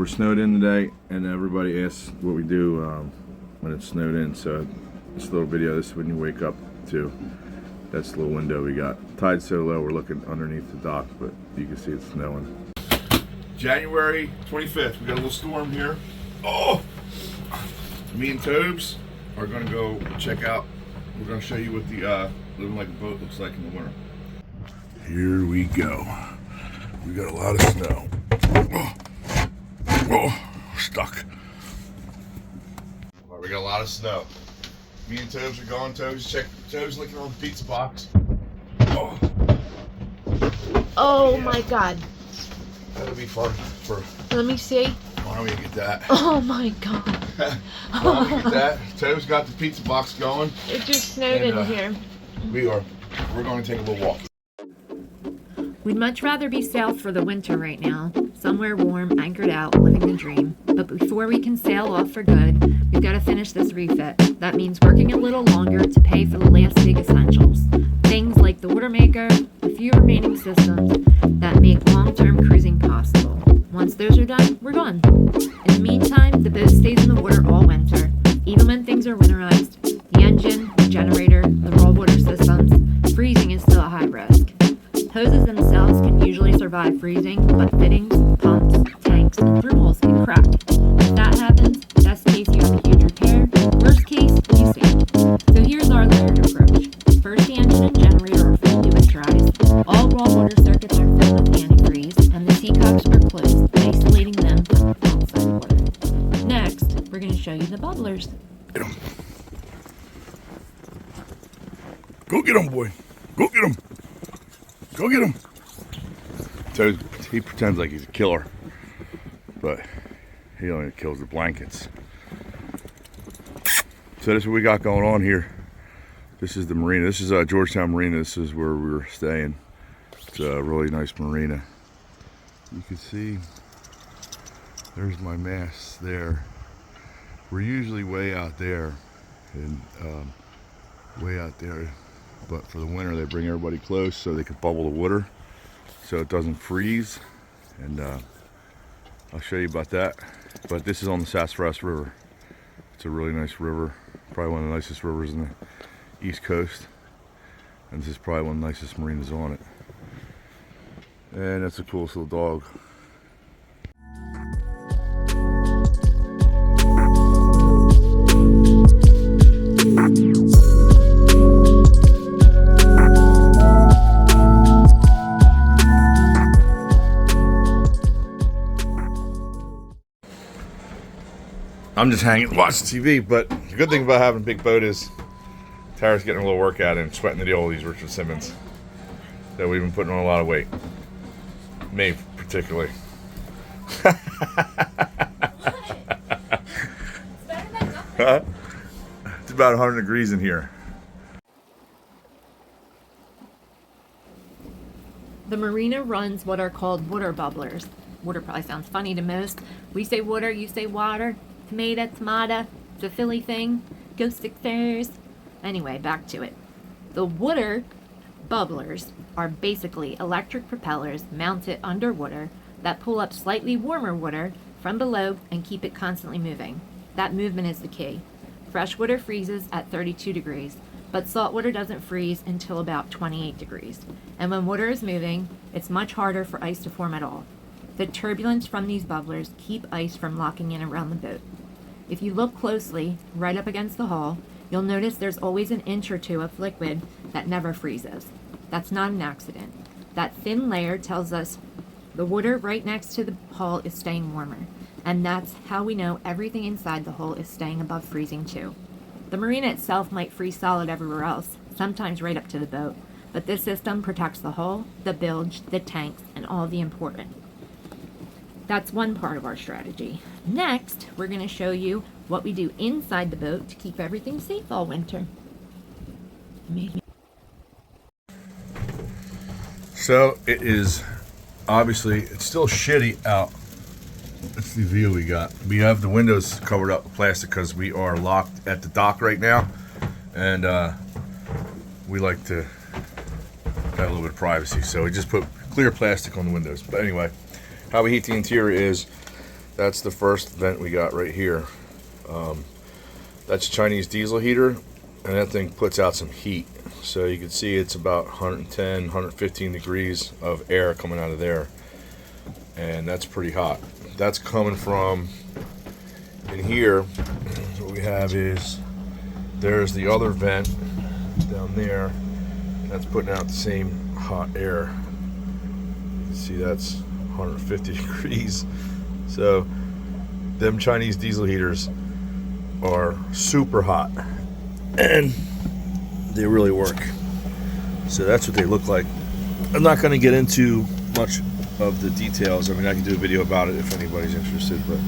we're snowed in today, and everybody asks what we do when it's snowed in. So this little video, this is when you wake up to. That's the little window we got. Tide's so low, we're looking underneath the dock, but you can see it's snowing. January 25th, we got a little storm here. Oh! Me and Tobes are gonna go check out. We're gonna show you what the living like a boat looks like in the winter. Here we go. We got a lot of snow. Oh, stuck. All right, we got a lot of snow. Me and Tobes are going. Tobes looking on the pizza box. Oh yeah. My God. That'll be fun for. Let me see. Why don't we get that? Oh my God. Why don't we get that? Tobes got the pizza box going. It just snowed in here. We're going to take a little walk. We'd much rather be south for the winter right now, somewhere warm, anchored out, living the dream. But before we can sail off for good, we've got to finish this refit. That means working a little longer to pay for the last big essentials. Things like the water maker, a few remaining systems that make long-term cruising possible. Once those are done, we're gone. In the meantime, the boat stays in the water all winter. Even when things are winterized, the engine, the generator, the raw water systems, freezing is still a high risk. Hoses themselves can usually survive freezing, but fittings, pumps, tanks, and through holes can crack. If that happens, best case you have a huge repair, worst case, you sink. So here's our layered approach. First, the engine and generator are fully winterized. All raw water circuits are filled with antifreeze, and the teacups are closed, isolating them from outside water. Next, we're going to show you the bubblers. Get 'em. Go get 'em, boy. Go get 'em. Go get him. So he pretends like he's a killer, but he only kills the blankets. So this is what we got going on here. This is the marina. This is Georgetown Marina. This is where we were staying. It's a really nice marina. You can see there's my masts there. We're usually way out there and way out there. But for the winter, they bring everybody close so they can bubble the water so it doesn't freeze. And I'll show you about that. But this is on the Sassafras River. It's a really nice river, probably one of the nicest rivers in the East Coast. And this is probably one of the nicest marinas on it. And that's the coolest little dog. I'm just hanging watching TV, but the good thing about having a big boat is Tara's getting a little workout and sweating the oldies, Richard Simmons. So we've been putting on a lot of weight. Me, particularly. What? It's better than nothing. It's about 100 degrees in here. The marina runs what are called water bubblers. Water probably sounds funny to most. We say water, you say water. Tomato, it's a Philly thing. Go Sixers. Anyway, back to it. The water bubblers are basically electric propellers mounted underwater that pull up slightly warmer water from below and keep it constantly moving. That movement is the key. Fresh water freezes at 32 degrees, but salt water doesn't freeze until about 28 degrees. And when water is moving, it's much harder for ice to form at all. The turbulence from these bubblers keep ice from locking in around the boat. If you look closely, right up against the hull, you'll notice there's always an inch or two of liquid that never freezes. That's not an accident. That thin layer tells us the water right next to the hull is staying warmer, and that's how we know everything inside the hull is staying above freezing too. The marina itself might freeze solid everywhere else, sometimes right up to the boat, but this system protects the hull, the bilge, the tanks, and all the important. That's one part of our strategy. Next, we're going to show you what we do inside the boat to keep everything safe all winter. So it is obviously, it's still shitty out. That's the view we got. We have the windows covered up with plastic because we are locked at the dock right now, and we like to have a little bit of privacy, so we just put clear plastic on the windows. But anyway, how we heat the interior is that's the first vent we got right here. That's a Chinese diesel heater, and that thing puts out some heat. So you can see it's about 110, 115 degrees of air coming out of there, and that's pretty hot. That's coming from in here. What we have is, there's the other vent down there that's putting out the same hot air. You can see that's 150 degrees. So them Chinese diesel heaters are super hot, and they really work. So that's what they look like. I'm not going to get into much of the details. I mean, I can do a video about it if anybody's interested, but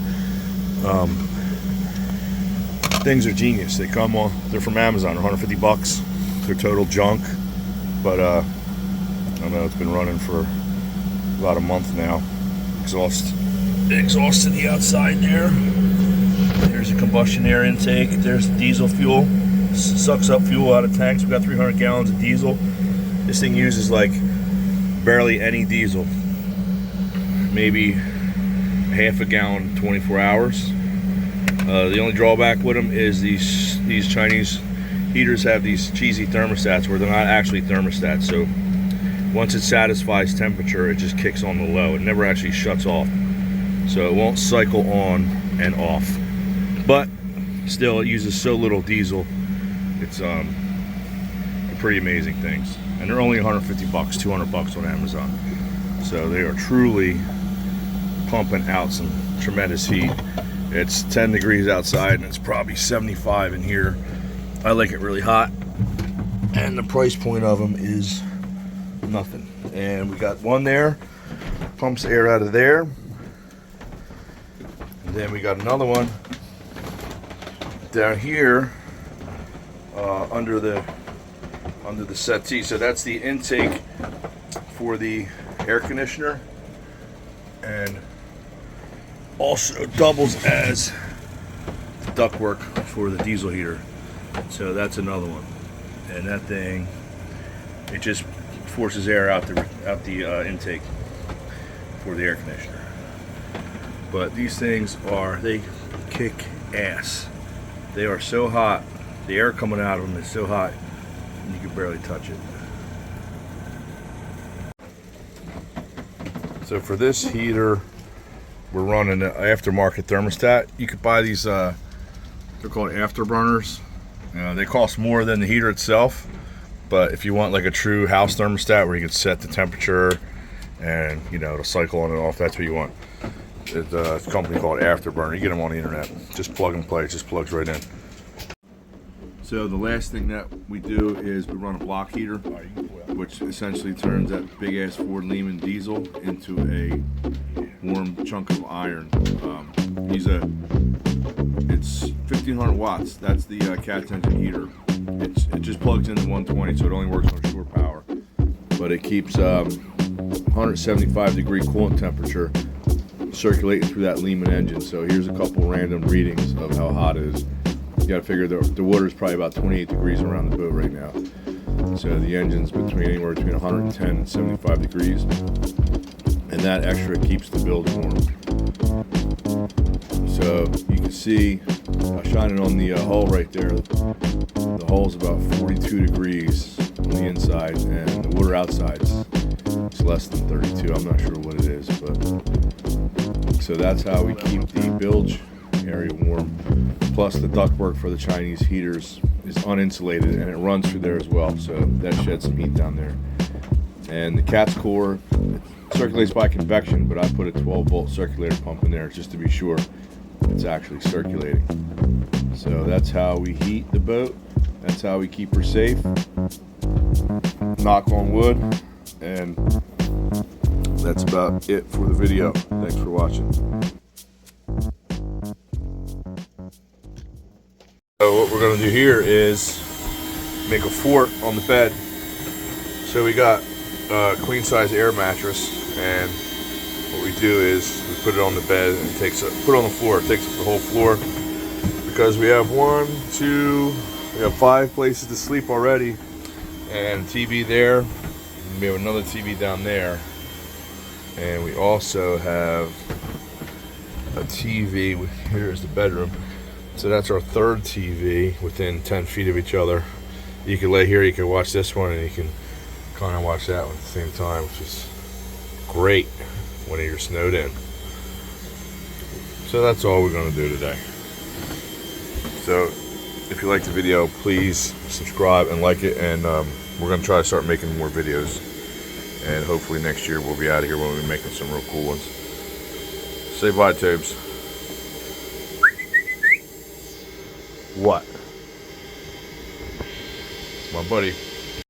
things are genius. They come on, they're from Amazon, 150 bucks. They're total junk, but I don't know, it's been running for about a month now. Exhaust to the outside there. There's a combustion air intake. There's diesel fuel. Sucks up fuel out of tanks. We've got 300 gallons of diesel. This thing uses like barely any diesel. Maybe half a gallon 24 hours. The only drawback with them is these Chinese heaters have these cheesy thermostats where they're not actually thermostats. So once it satisfies temperature, it just kicks on the low. It never actually shuts off. So it won't cycle on and off. But still, it uses so little diesel. It's pretty amazing things. And they're only 150 bucks, 200 bucks on Amazon. So they are truly pumping out some tremendous heat. It's 10 degrees outside and it's probably 75 in here. I like it really hot. And the price point of them is nothing. And we got one there, pumps air out of there. And then we got another one down here under the settee. So that's the intake for the air conditioner, and also doubles as the ductwork for the diesel heater. So that's another one, and that thing, it just forces air out the intake for the air conditioner. But these things they kick ass. They are so hot. The air coming out of them is so hot, you can barely touch it. So for this heater, we're running an aftermarket thermostat. You could buy these, they're called afterburners. They cost more than the heater itself, but if you want like a true house thermostat where you can set the temperature and, you know, it'll cycle on and off, that's what you want. It's a company called Afterburner. You get them on the internet. Just plug and play. It just plugs right in. So the last thing that we do is we run a block heater, which essentially turns that big ass Ford Lehman diesel into a warm chunk of iron. It's 1500 watts. That's the Cat's engine heater. It just plugs into 120, so it only works on shore power. But it keeps 175 degree coolant temperature circulating through that Lehman engine. So here's a couple random readings of how hot it is. You gotta figure the water is probably about 28 degrees around the boat right now. So the engine's anywhere between 110 and 75 degrees. And that extra keeps the building warm. So you can see, shining on the hull right there, the hull's about 42 degrees on the inside, and the water outside is less than 32. I'm not sure what it is, but so that's how we keep the bilge area warm. Plus the ductwork for the Chinese heaters is uninsulated and it runs through there as well, so that sheds some heat down there. And the Cat's core, it circulates by convection, but I put a 12-volt circulator pump in there just to be sure it's actually circulating. So that's how we heat the boat. That's how we keep her safe. Knock on wood. And that's about it for the video. Thanks for watching. So what we're going to do here is make a fort on the bed. So we got a queen size air mattress, and what we do is we put it on the bed and put it on the floor. It takes up the whole floor because we have 5 places to sleep already, and TV there, and we have another TV down there, and we also have a TV. Here's the bedroom. So that's our third TV within 10 feet of each other. You can lay here, you can watch this one, and you can kind of watch that one at the same time, which is great when you're snowed in. So that's all we're going to do today. So if you like the video, please subscribe and like it, and we're going to try to start making more videos, and hopefully next year we'll be out of here when we're making some real cool ones. Say bye, Tobes. What? My buddy.